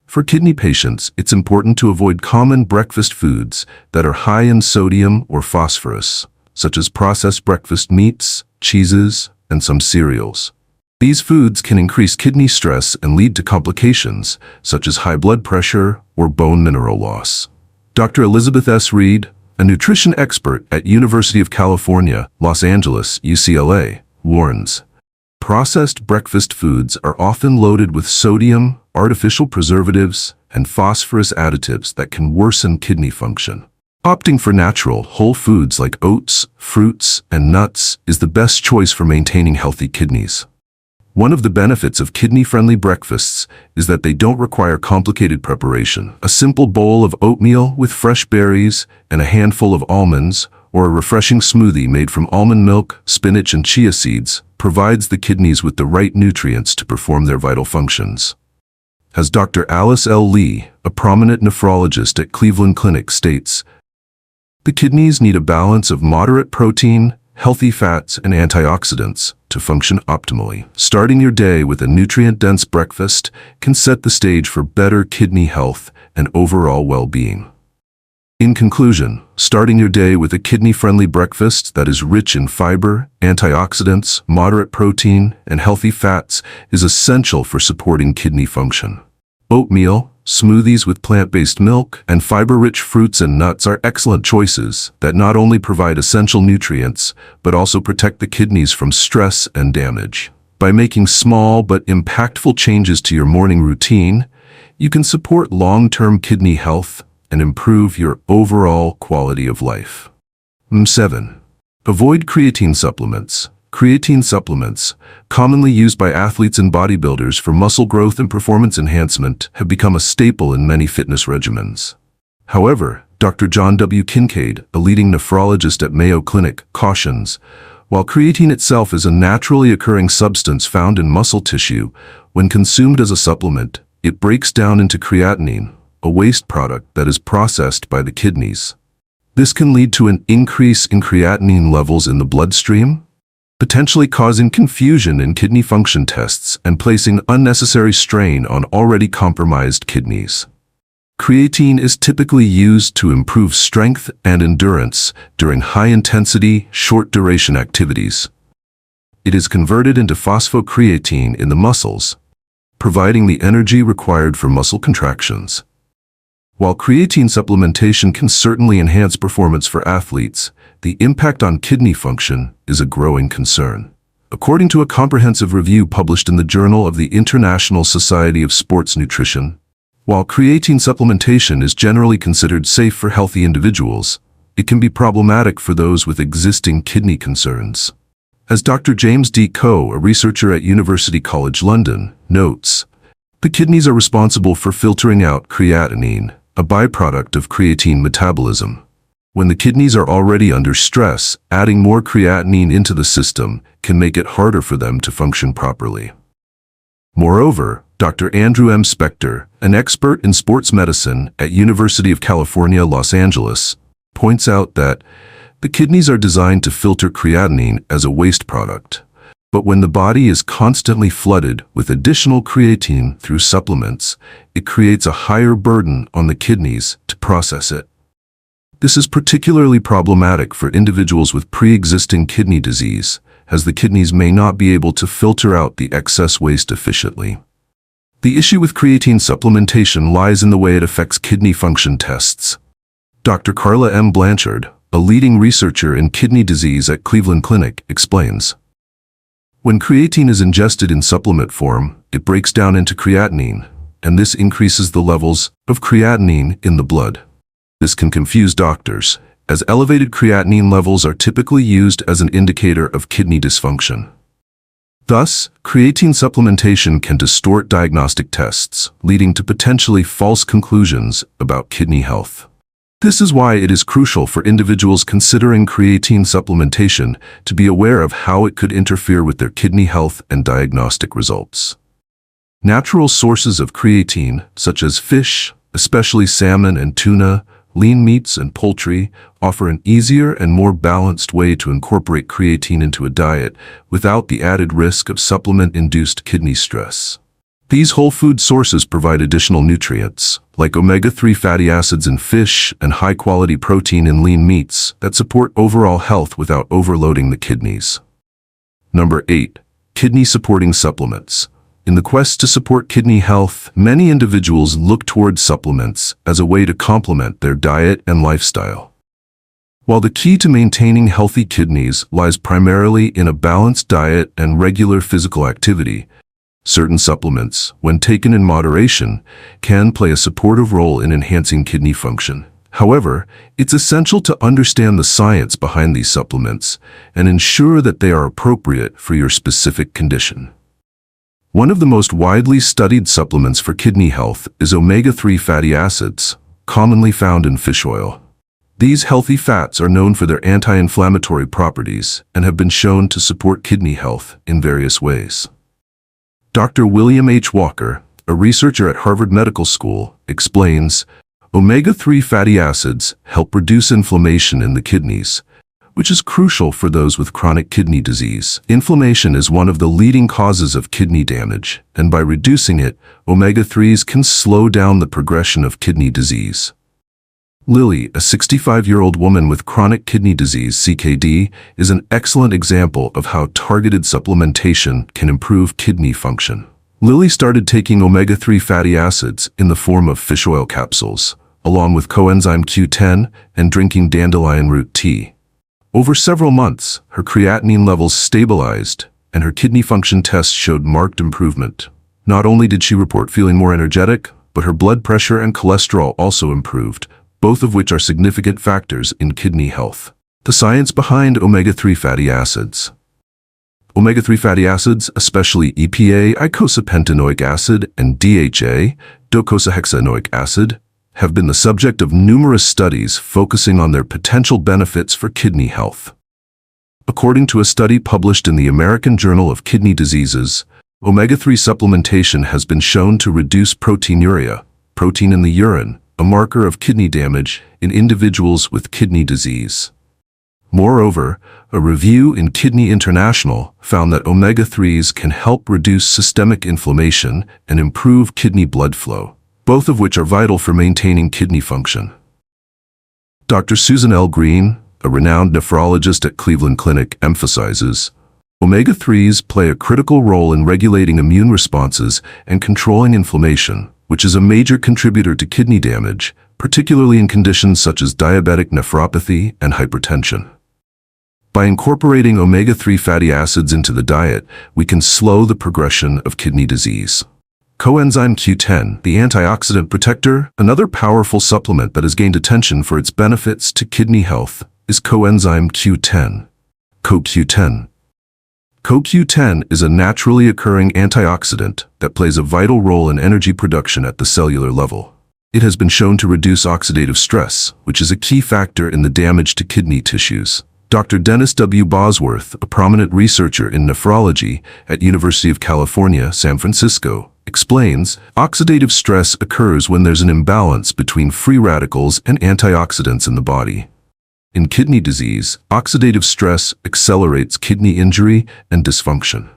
For kidney patients, it's important to avoid common breakfast foods that are high in sodium or phosphorus, such as processed breakfast meats, cheeses, and some cereals. These foods can increase kidney stress and lead to complications, such as high blood pressure or bone mineral loss. Dr. Elizabeth S. Reed, a nutrition expert at University of California, Los Angeles, UCLA, warns, Processed breakfast foods are often loaded with sodium, artificial preservatives, and phosphorus additives that can worsen kidney function. Opting for natural, whole foods like oats, fruits, and nuts is the best choice for maintaining healthy kidneys. One of the benefits of kidney-friendly breakfasts is that they don't require complicated preparation. A simple bowl of oatmeal with fresh berries and a handful of almonds, or a refreshing smoothie made from almond milk, spinach, and chia seeds provides the kidneys with the right nutrients to perform their vital functions. As Dr. Alice L. Lee, a prominent nephrologist at Cleveland Clinic, states, the kidneys need a balance of moderate protein, healthy fats, and antioxidants to function optimally. Starting your day with a nutrient-dense breakfast can set the stage for better kidney health and overall well-being. In conclusion, starting your day with a kidney-friendly breakfast that is rich in fiber, antioxidants, moderate protein, and healthy fats is essential for supporting kidney function. Oatmeal, smoothies with plant-based milk, and fiber-rich fruits and nuts are excellent choices that not only provide essential nutrients, but also protect the kidneys from stress and damage. By making small but impactful changes to your morning routine, you can support long-term kidney health and improve your overall quality of life. 7. Avoid creatine supplements. Creatine supplements, commonly used by athletes and bodybuilders for muscle growth and performance enhancement, have become a staple in many fitness regimens. However, Dr. John W. Kincaid, a leading nephrologist at Mayo Clinic, cautions, while creatine itself is a naturally occurring substance found in muscle tissue, when consumed as a supplement, it breaks down into creatinine, a waste product that is processed by the kidneys. This can lead to an increase in creatinine levels in the bloodstream, potentially causing confusion in kidney function tests and placing unnecessary strain on already compromised kidneys. Creatine is typically used to improve strength and endurance during high-intensity, short-duration activities. It is converted into phosphocreatine in the muscles, providing the energy required for muscle contractions. While creatine supplementation can certainly enhance performance for athletes, the impact on kidney function is a growing concern. According to a comprehensive review published in the Journal of the International Society of Sports Nutrition, while creatine supplementation is generally considered safe for healthy individuals, it can be problematic for those with existing kidney concerns. As Dr. James D. Coe, a researcher at University College London, notes, the kidneys are responsible for filtering out creatinine, a byproduct of creatine metabolism. When the kidneys are already under stress, adding more creatinine into the system can make it harder for them to function properly. Moreover, Dr. Andrew M. Spector, an expert in sports medicine at University of California, Los Angeles, points out that the kidneys are designed to filter creatinine as a waste product. But when the body is constantly flooded with additional creatine through supplements, it creates a higher burden on the kidneys to process it. This is particularly problematic for individuals with pre-existing kidney disease, as the kidneys may not be able to filter out the excess waste efficiently. The issue with creatine supplementation lies in the way it affects kidney function tests. Dr. Carla M. Blanchard, a leading researcher in kidney disease at Cleveland Clinic, explains, when creatine is ingested in supplement form, it breaks down into creatinine, and this increases the levels of creatinine in the blood. This can confuse doctors, as elevated creatinine levels are typically used as an indicator of kidney dysfunction. Thus, creatine supplementation can distort diagnostic tests, leading to potentially false conclusions about kidney health. This is why it is crucial for individuals considering creatine supplementation to be aware of how it could interfere with their kidney health and diagnostic results. Natural sources of creatine, such as fish, especially salmon and tuna, lean meats and poultry, offer an easier and more balanced way to incorporate creatine into a diet without the added risk of supplement-induced kidney stress. These whole food sources provide additional nutrients, like omega-3 fatty acids in fish and high-quality protein in lean meats that support overall health without overloading the kidneys. Number 8. Kidney-supporting supplements. In the quest to support kidney health, many individuals look toward supplements as a way to complement their diet and lifestyle. While the key to maintaining healthy kidneys lies primarily in a balanced diet and regular physical activity, certain supplements, when taken in moderation, can play a supportive role in enhancing kidney function. However, it's essential to understand the science behind these supplements and ensure that they are appropriate for your specific condition. One of the most widely studied supplements for kidney health is omega-3 fatty acids, commonly found in fish oil. These healthy fats are known for their anti-inflammatory properties and have been shown to support kidney health in various ways. Dr. William H. Walker, a researcher at Harvard Medical School, explains, omega-3 fatty acids help reduce inflammation in the kidneys, which is crucial for those with chronic kidney disease. Inflammation is one of the leading causes of kidney damage, and by reducing it, omega-3s can slow down the progression of kidney disease. Lily, a 65-year-old woman with chronic kidney disease (CKD), is an excellent example of how targeted supplementation can improve kidney function. Lily started taking omega-3 fatty acids in the form of fish oil capsules, along with coenzyme Q10 and drinking dandelion root tea. Over several months, her creatinine levels stabilized, and her kidney function tests showed marked improvement. Not only did she report feeling more energetic, but her blood pressure and cholesterol also improved, both of which are significant factors in kidney health. The science behind omega-3 fatty acids. Omega-3 fatty acids, especially EPA, eicosapentaenoic acid, and DHA, docosahexaenoic acid, have been the subject of numerous studies focusing on their potential benefits for kidney health. According to a study published in the American Journal of Kidney Diseases, omega-3 supplementation has been shown to reduce proteinuria, protein in the urine, a marker of kidney damage in individuals with kidney disease. Moreover, a review in Kidney International found that omega-3s can help reduce systemic inflammation and improve kidney blood flow, both of which are vital for maintaining kidney function. Dr. Susan L. Green, a renowned nephrologist at Cleveland Clinic, emphasizes, omega-3s play a critical role in regulating immune responses and controlling inflammation, which is a major contributor to kidney damage, particularly in conditions such as diabetic nephropathy and hypertension. By incorporating omega-3 fatty acids into the diet, we can slow the progression of kidney disease. Coenzyme Q10, the antioxidant protector, another powerful supplement that has gained attention for its benefits to kidney health, is coenzyme Q10. CoQ10. CoQ10 is a naturally occurring antioxidant that plays a vital role in energy production at the cellular level. It has been shown to reduce oxidative stress, which is a key factor in the damage to kidney tissues. Dr. Dennis W. Bosworth, a prominent researcher in nephrology at University of California, San Francisco, explains, oxidative stress occurs when there's an imbalance between free radicals and antioxidants in the body. In kidney disease, oxidative stress accelerates kidney injury and dysfunction.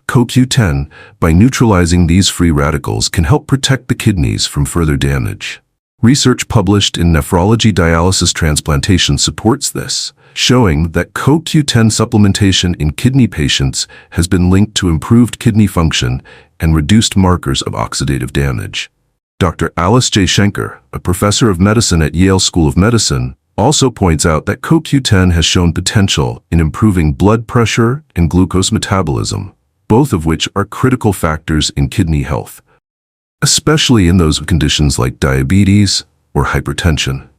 CoQ10, by neutralizing these free radicals, can help protect the kidneys from further damage. Research published in Nephrology Dialysis Transplantation supports this, showing that CoQ10 supplementation in kidney patients has been linked to improved kidney function and reduced markers of oxidative damage. Dr. Alice J. Schenker, a professor of medicine at Yale School of Medicine, also points out that CoQ10 has shown potential in improving blood pressure and glucose metabolism, both of which are critical factors in kidney health, especially in those with conditions like diabetes or hypertension.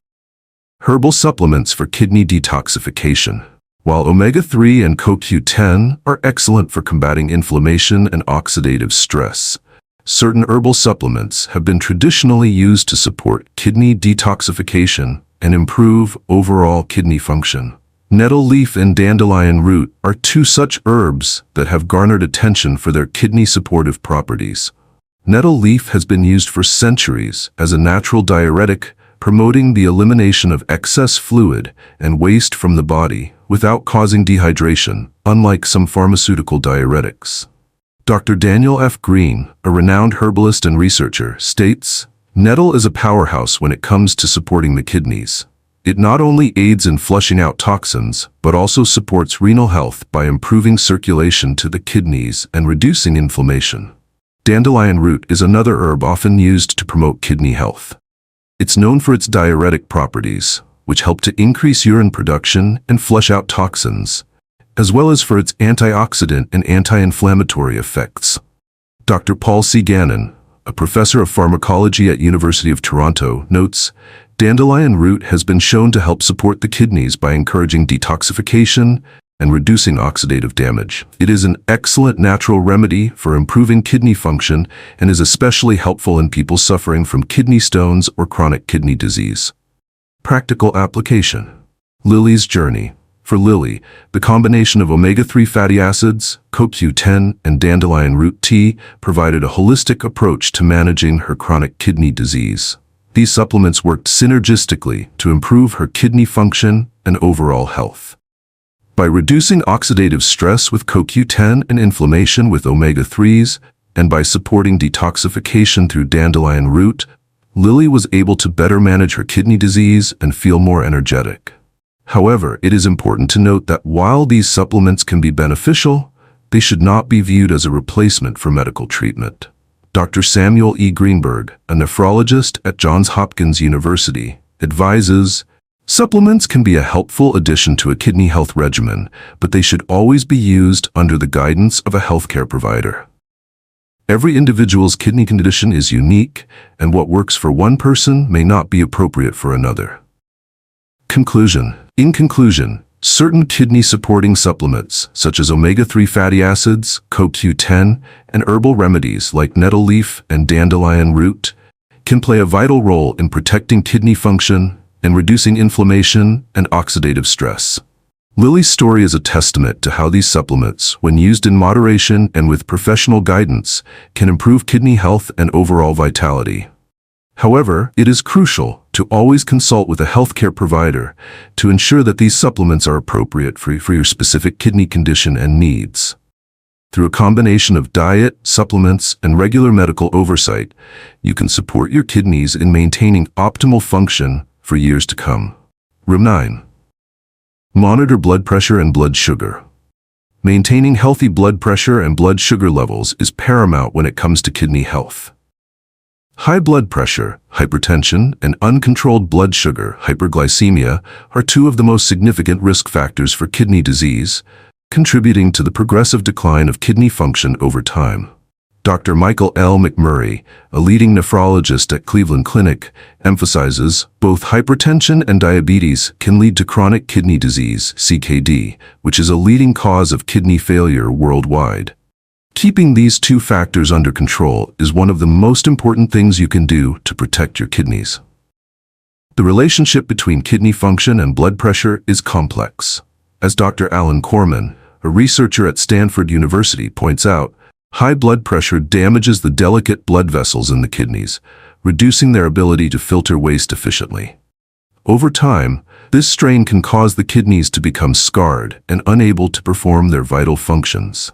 Herbal supplements for kidney detoxification. While omega-3 and CoQ10 are excellent for combating inflammation and oxidative stress, certain herbal supplements have been traditionally used to support kidney detoxification and improve overall kidney function. Nettle leaf and dandelion root are two such herbs that have garnered attention for their kidney-supportive properties. Nettle leaf has been used for centuries as a natural diuretic, promoting the elimination of excess fluid and waste from the body without causing dehydration, unlike some pharmaceutical diuretics. Dr. Daniel F. Green, a renowned herbalist and researcher, states, nettle is a powerhouse when it comes to supporting the kidneys. It not only aids in flushing out toxins, but also supports renal health by improving circulation to the kidneys and reducing inflammation. Dandelion root is another herb often used to promote kidney health. It's known for its diuretic properties, which help to increase urine production and flush out toxins, as well as for its antioxidant and anti-inflammatory effects. Dr. Paul C. Gannon, a professor of pharmacology at University of Toronto, notes, dandelion root has been shown to help support the kidneys by encouraging detoxification and reducing oxidative damage. It is an excellent natural remedy for improving kidney function and is especially helpful in people suffering from kidney stones or chronic kidney disease. Practical application. Lily's journey. For Lily, the combination of omega-3 fatty acids, CoQ10, and dandelion root tea provided a holistic approach to managing her chronic kidney disease. These supplements worked synergistically to improve her kidney function and overall health. By reducing oxidative stress with CoQ10 and inflammation with omega-3s, and by supporting detoxification through dandelion root, Lily was able to better manage her kidney disease and feel more energetic. However, it is important to note that while these supplements can be beneficial, they should not be viewed as a replacement for medical treatment. Dr. Samuel E. Greenberg, a nephrologist at Johns Hopkins University, advises, supplements can be a helpful addition to a kidney health regimen, but they should always be used under the guidance of a healthcare provider. Every individual's kidney condition is unique, and what works for one person may not be appropriate for another. Conclusion. In conclusion, certain kidney-supporting supplements, such as omega-3 fatty acids, CoQ10, and herbal remedies like nettle leaf and dandelion root, can play a vital role in protecting kidney function and reducing inflammation and oxidative stress. Lily's story is a testament to how these supplements, when used in moderation and with professional guidance, can improve kidney health and overall vitality. However, it is crucial to always consult with a healthcare provider to ensure that these supplements are appropriate for your specific kidney condition and needs. Through a combination of diet, supplements, and regular medical oversight, you can support your kidneys in maintaining optimal function for years to come. Room 9. Monitor blood pressure and blood sugar. Maintaining healthy blood pressure and blood sugar levels is paramount when it comes to kidney health. High blood pressure, hypertension, and uncontrolled blood sugar, hyperglycemia, are two of the most significant risk factors for kidney disease, contributing to the progressive decline of kidney function over time. Dr. Michael L. McMurray, a leading nephrologist at Cleveland Clinic, emphasizes both hypertension and diabetes can lead to chronic kidney disease, CKD, which is a leading cause of kidney failure worldwide. Keeping these two factors under control is one of the most important things you can do to protect your kidneys. The relationship between kidney function and blood pressure is complex. As Dr. Alan Corman, a researcher at Stanford University, points out, high blood pressure damages the delicate blood vessels in the kidneys, reducing their ability to filter waste efficiently. Over time, this strain can cause the kidneys to become scarred and unable to perform their vital functions.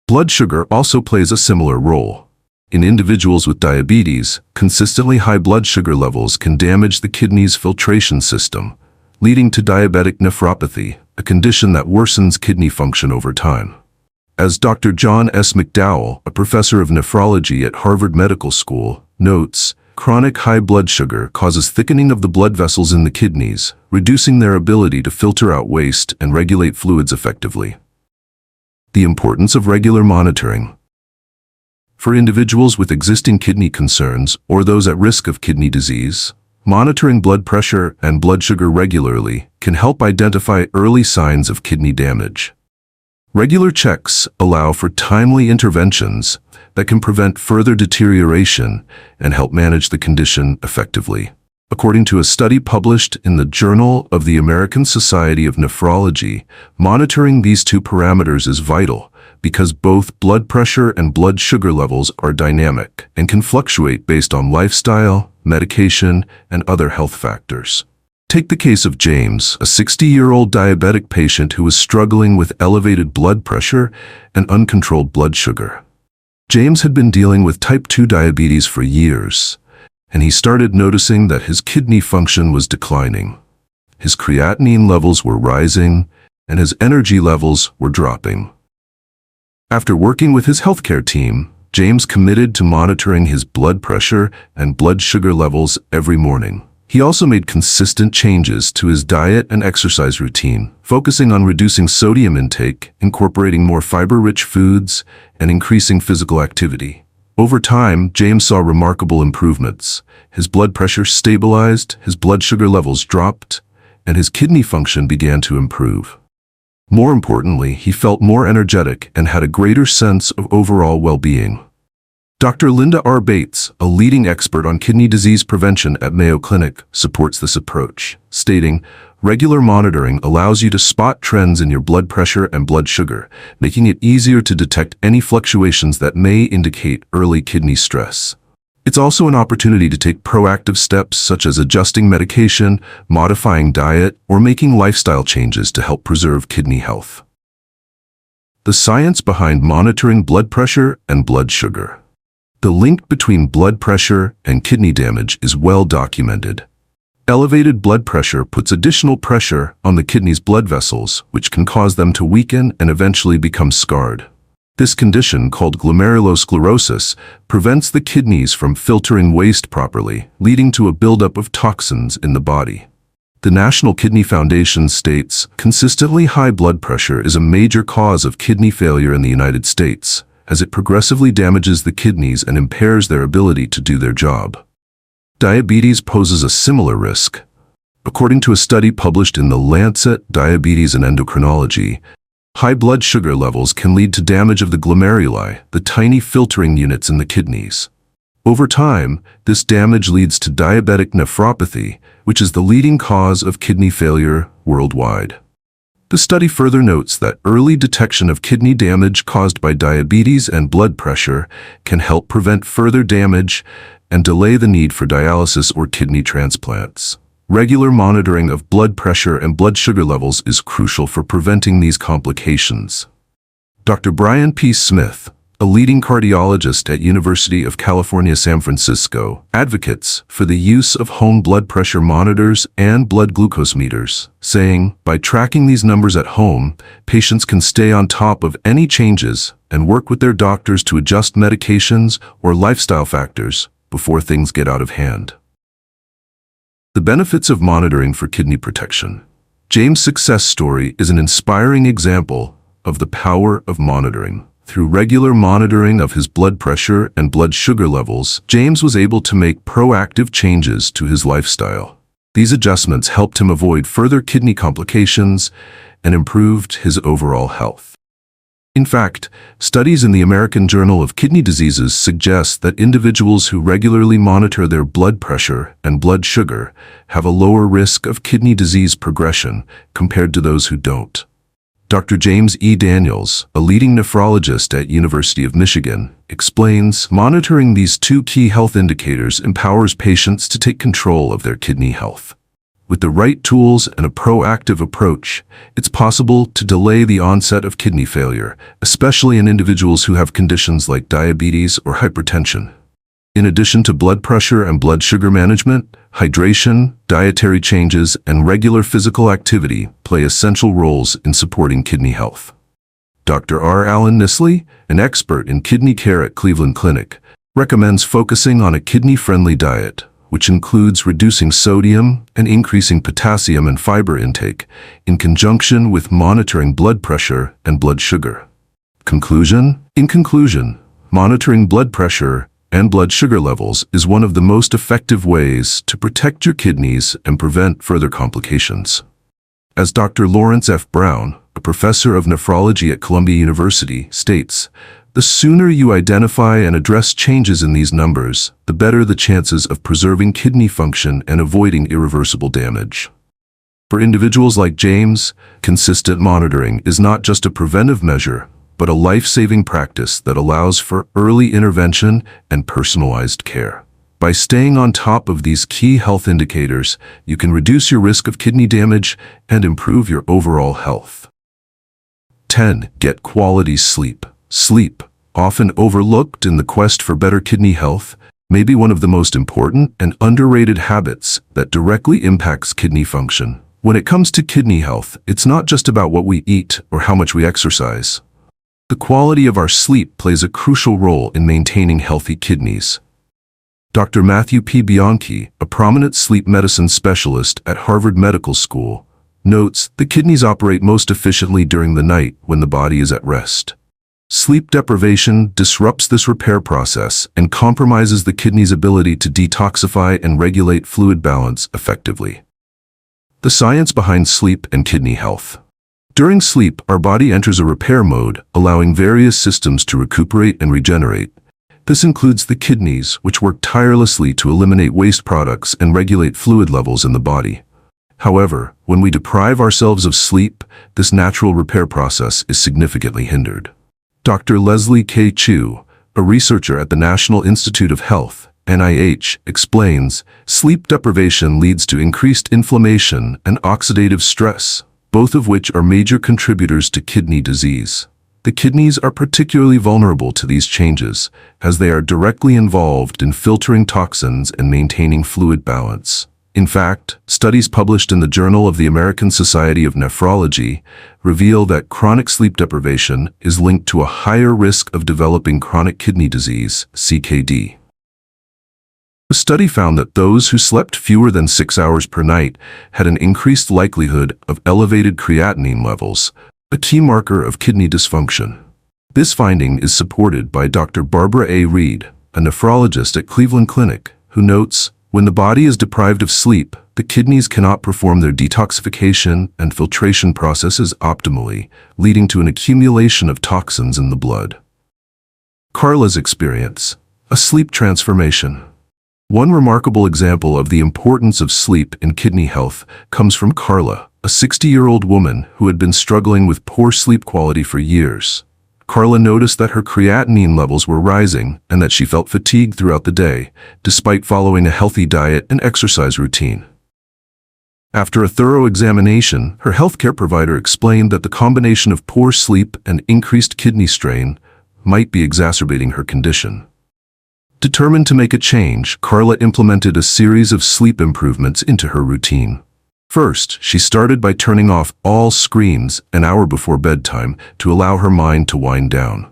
Blood sugar also plays a similar role. In individuals with diabetes, consistently high blood sugar levels can damage the kidney's filtration system, leading to diabetic nephropathy, a condition that worsens kidney function over time. As Dr. John S. McDowell, a professor of nephrology at Harvard Medical School, notes, chronic high blood sugar causes thickening of the blood vessels in the kidneys, reducing their ability to filter out waste and regulate fluids effectively. The importance of regular monitoring. For individuals with existing kidney concerns or those at risk of kidney disease, monitoring blood pressure and blood sugar regularly can help identify early signs of kidney damage. Regular checks allow for timely interventions that can prevent further deterioration and help manage the condition effectively. According to a study published in the Journal of the American Society of Nephrology, monitoring these two parameters is vital because both blood pressure and blood sugar levels are dynamic and can fluctuate based on lifestyle, medication, and other health factors. Take the case of James, a 60-year-old diabetic patient who was struggling with elevated blood pressure and uncontrolled blood sugar. James had been dealing with type 2 diabetes for years, and he started noticing that his kidney function was declining. His creatinine levels were rising, and his energy levels were dropping. After working with his healthcare team, James committed to monitoring his blood pressure and blood sugar levels every morning. He also made consistent changes to his diet and exercise routine, focusing on reducing sodium intake, incorporating more fiber-rich foods, and increasing physical activity. Over time, James saw remarkable improvements. His blood pressure stabilized, his blood sugar levels dropped, and his kidney function began to improve. More importantly, he felt more energetic and had a greater sense of overall well-being. Dr. Linda R. Bates, a leading expert on kidney disease prevention at Mayo Clinic, supports this approach, stating, "Regular monitoring allows you to spot trends in your blood pressure and blood sugar, making it easier to detect any fluctuations that may indicate early kidney stress. It's also an opportunity to take proactive steps such as adjusting medication, modifying diet, or making lifestyle changes to help preserve kidney health." The science behind monitoring blood pressure and blood sugar. The link between blood pressure and kidney damage is well documented. Elevated blood pressure puts additional pressure on the kidney's blood vessels, which can cause them to weaken and eventually become scarred. This condition, called glomerulosclerosis, prevents the kidneys from filtering waste properly, leading to a buildup of toxins in the body. The National Kidney Foundation states, consistently high blood pressure is a major cause of kidney failure in the United States, as it progressively damages the kidneys and impairs their ability to do their job. Diabetes poses a similar risk. According to a study published in The Lancet Diabetes and Endocrinology, high blood sugar levels can lead to damage of the glomeruli, the tiny filtering units in the kidneys. Over time, this damage leads to diabetic nephropathy, which is the leading cause of kidney failure worldwide. The study further notes that early detection of kidney damage caused by diabetes and blood pressure can help prevent further damage and delay the need for dialysis or kidney transplants. Regular monitoring of blood pressure and blood sugar levels is crucial for preventing these complications. Dr. Brian P. Smith, a leading cardiologist at University of California, San Francisco, advocates for the use of home blood pressure monitors and blood glucose meters, saying, "By tracking these numbers at home, patients can stay on top of any changes and work with their doctors to adjust medications or lifestyle factors before things get out of hand." The benefits of monitoring for kidney protection. James' success story is an inspiring example of the power of monitoring. Through regular monitoring of his blood pressure and blood sugar levels, James was able to make proactive changes to his lifestyle. These adjustments helped him avoid further kidney complications and improved his overall health. In fact, studies in the American Journal of Kidney Diseases suggest that individuals who regularly monitor their blood pressure and blood sugar have a lower risk of kidney disease progression compared to those who don't. Dr. James E. Daniels, a leading nephrologist at University of Michigan, explains, monitoring these two key health indicators empowers patients to take control of their kidney health. With the right tools and a proactive approach, it's possible to delay the onset of kidney failure, especially in individuals who have conditions like diabetes or hypertension. In addition to blood pressure and blood sugar management, hydration, dietary changes, and regular physical activity play essential roles in supporting kidney health. Dr. R. Alan Nisley, an expert in kidney care at Cleveland Clinic, recommends focusing on a kidney-friendly diet, which includes reducing sodium and increasing potassium and fiber intake in conjunction with monitoring blood pressure and blood sugar. Conclusion? In conclusion, monitoring blood pressure and blood sugar levels is one of the most effective ways to protect your kidneys and prevent further complications. As Dr. Lawrence F. Brown, a professor of nephrology at Columbia University, states, the sooner you identify and address changes in these numbers, the better the chances of preserving kidney function and avoiding irreversible damage. For individuals like James, consistent monitoring is not just a preventive measure, but a life-saving practice that allows for early intervention and personalized care. By staying on top of these key health indicators, you can reduce your risk of kidney damage and improve your overall health. 10. Get quality sleep. Sleep, often overlooked in the quest for better kidney health, may be one of the most important and underrated habits that directly impacts kidney function. When it comes to kidney health, it's not just about what we eat or how much we exercise. The quality of our sleep plays a crucial role in maintaining healthy kidneys. Dr. Matthew P. Bianchi, a prominent sleep medicine specialist at Harvard Medical School, notes the kidneys operate most efficiently during the night when the body is at rest. Sleep deprivation disrupts this repair process and compromises the kidney's ability to detoxify and regulate fluid balance effectively. The science behind sleep and kidney health. During sleep, our body enters a repair mode, allowing various systems to recuperate and regenerate. This includes the kidneys, which work tirelessly to eliminate waste products and regulate fluid levels in the body. However, when we deprive ourselves of sleep, this natural repair process is significantly hindered. Dr. Leslie K. Chu, a researcher at the National Institute of Health, NIH, explains, sleep deprivation leads to increased inflammation and oxidative stress, both of which are major contributors to kidney disease. The kidneys are particularly vulnerable to these changes, as they are directly involved in filtering toxins and maintaining fluid balance. In fact, studies published in the Journal of the American Society of Nephrology reveal that chronic sleep deprivation is linked to a higher risk of developing chronic kidney disease, CKD. A study found that those who slept fewer than 6 hours per night had an increased likelihood of elevated creatinine levels, a key marker of kidney dysfunction. This finding is supported by Dr. Barbara A. Reed, a nephrologist at Cleveland Clinic, who notes, when the body is deprived of sleep, the kidneys cannot perform their detoxification and filtration processes optimally, leading to an accumulation of toxins in the blood. Carla's experience. A sleep transformation. One remarkable example of the importance of sleep in kidney health comes from Carla, a 60-year-old woman who had been struggling with poor sleep quality for years. Carla noticed that her creatinine levels were rising and that she felt fatigued throughout the day, despite following a healthy diet and exercise routine. After a thorough examination, her healthcare provider explained that the combination of poor sleep and increased kidney strain might be exacerbating her condition. Determined to make a change, Carla implemented a series of sleep improvements into her routine. First, she started by turning off all screens an hour before bedtime to allow her mind to wind down.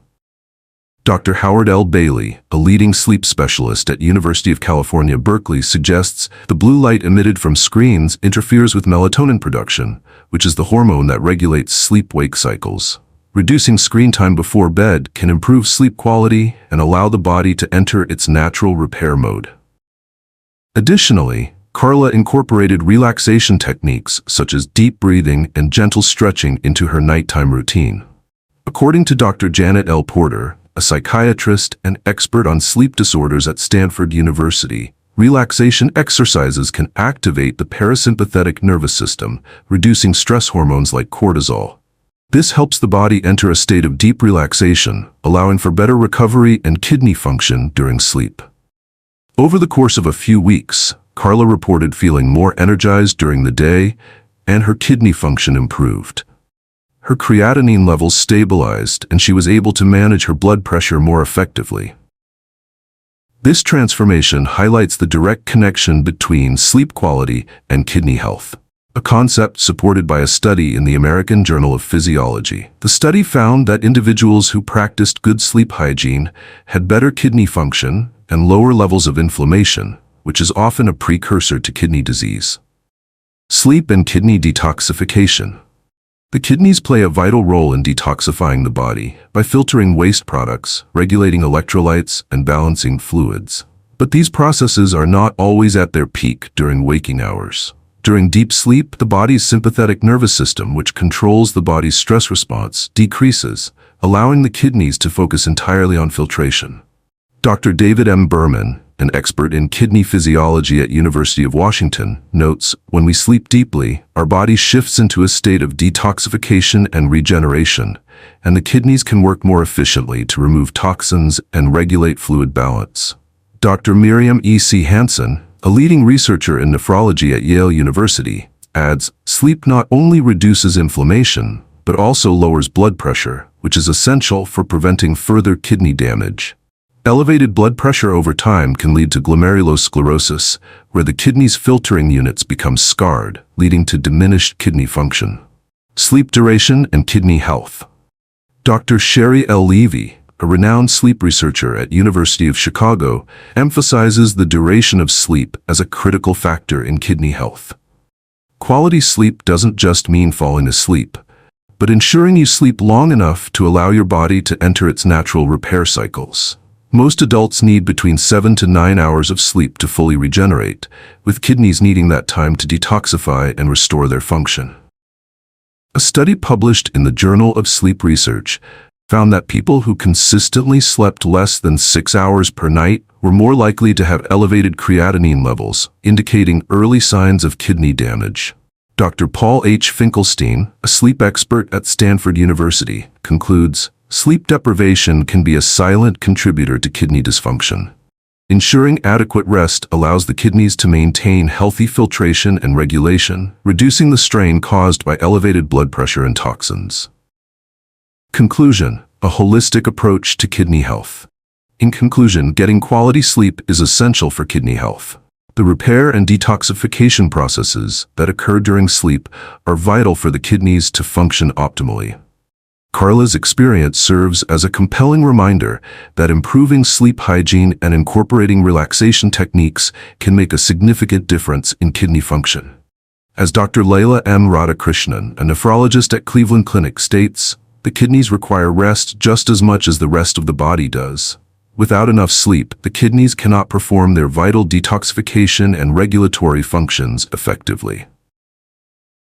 Dr. Howard L. Bailey, a leading sleep specialist at University of California, Berkeley, suggests the blue light emitted from screens interferes with melatonin production, which is the hormone that regulates sleep-wake cycles. Reducing screen time before bed can improve sleep quality and allow the body to enter its natural repair mode. Additionally, Carla incorporated relaxation techniques such as deep breathing and gentle stretching into her nighttime routine. According to Dr. Janet L. Porter, a psychiatrist and expert on sleep disorders at Stanford University, relaxation exercises can activate the parasympathetic nervous system, reducing stress hormones like cortisol. This helps the body enter a state of deep relaxation, allowing for better recovery and kidney function during sleep. Over the course of a few weeks, Carla reported feeling more energized during the day, and her kidney function improved. Her creatinine levels stabilized, and she was able to manage her blood pressure more effectively. This transformation highlights the direct connection between sleep quality and kidney health, a concept supported by a study in the American Journal of Physiology. The study found that individuals who practiced good sleep hygiene had better kidney function and lower levels of inflammation, which is often a precursor to kidney disease. Sleep and kidney detoxification. The kidneys play a vital role in detoxifying the body by filtering waste products, regulating electrolytes, and balancing fluids. But these processes are not always at their peak during waking hours. During deep sleep, the body's sympathetic nervous system, which controls the body's stress response, decreases, allowing the kidneys to focus entirely on filtration. Dr. David M. Berman, an expert in kidney physiology at University of Washington, notes, when we sleep deeply, our body shifts into a state of detoxification and regeneration, and the kidneys can work more efficiently to remove toxins and regulate fluid balance. Dr. Miriam E. C. Hansen, a leading researcher in nephrology at Yale University, adds, sleep not only reduces inflammation, but also lowers blood pressure, which is essential for preventing further kidney damage. Elevated blood pressure over time can lead to glomerulosclerosis, where the kidney's filtering units become scarred, leading to diminished kidney function. Sleep duration and kidney health. Dr. Sherry L. Levy, a renowned sleep researcher at University of Chicago, emphasizes the duration of sleep as a critical factor in kidney health. Quality sleep doesn't just mean falling asleep, but ensuring you sleep long enough to allow your body to enter its natural repair cycles. Most adults need between 7 to 9 hours of sleep to fully regenerate, with kidneys needing that time to detoxify and restore their function. A study published in the Journal of Sleep Research found that people who consistently slept less than 6 hours per night were more likely to have elevated creatinine levels, indicating early signs of kidney damage. Dr. Paul H. Finkelstein, a sleep expert at Stanford University, concludes, sleep deprivation can be a silent contributor to kidney dysfunction. Ensuring adequate rest allows the kidneys to maintain healthy filtration and regulation, reducing the strain caused by elevated blood pressure and toxins. Conclusion: a holistic approach to kidney health. In conclusion, getting quality sleep is essential for kidney health. The repair and detoxification processes that occur during sleep are vital for the kidneys to function optimally. Carla's experience serves as a compelling reminder that improving sleep hygiene and incorporating relaxation techniques can make a significant difference in kidney function. As Dr. Laila M. Radhakrishnan, a nephrologist at Cleveland Clinic, states, the kidneys require rest just as much as the rest of the body does. Without enough sleep, the kidneys cannot perform their vital detoxification and regulatory functions effectively.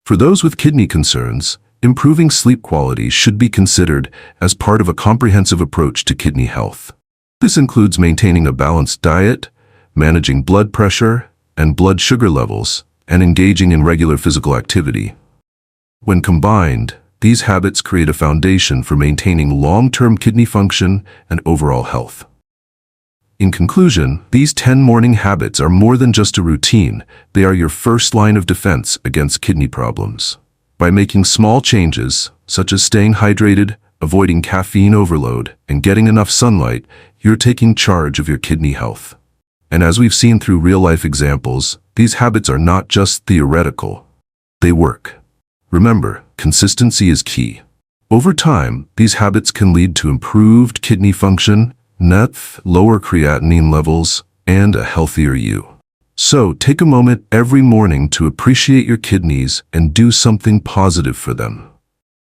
For those with kidney concerns, improving sleep quality should be considered as part of a comprehensive approach to kidney health. This includes maintaining a balanced diet, managing blood pressure and blood sugar levels, and engaging in regular physical activity. When combined, these habits create a foundation for maintaining long-term kidney function and overall health. In conclusion, these 10 morning habits are more than just a routine. They are your first line of defense against kidney problems. By making small changes, such as staying hydrated, avoiding caffeine overload, and getting enough sunlight, you're taking charge of your kidney health. And as we've seen through real-life examples, these habits are not just theoretical. They work. Remember, consistency is key. Over time, these habits can lead to improved kidney function, lower creatinine levels, and a healthier you. So, take a moment every morning to appreciate your kidneys and do something positive for them.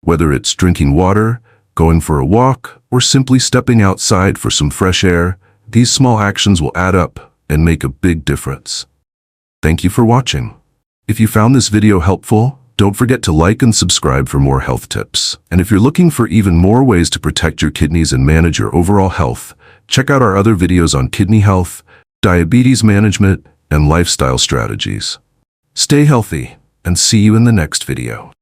Whether it's drinking water, going for a walk, or simply stepping outside for some fresh air, these small actions will add up and make a big difference. Thank you for watching. If you found this video helpful, don't forget to like and subscribe for more health tips. And if you're looking for even more ways to protect your kidneys and manage your overall health, check out our other videos on kidney health, diabetes management, and lifestyle strategies. Stay healthy, and see you in the next video.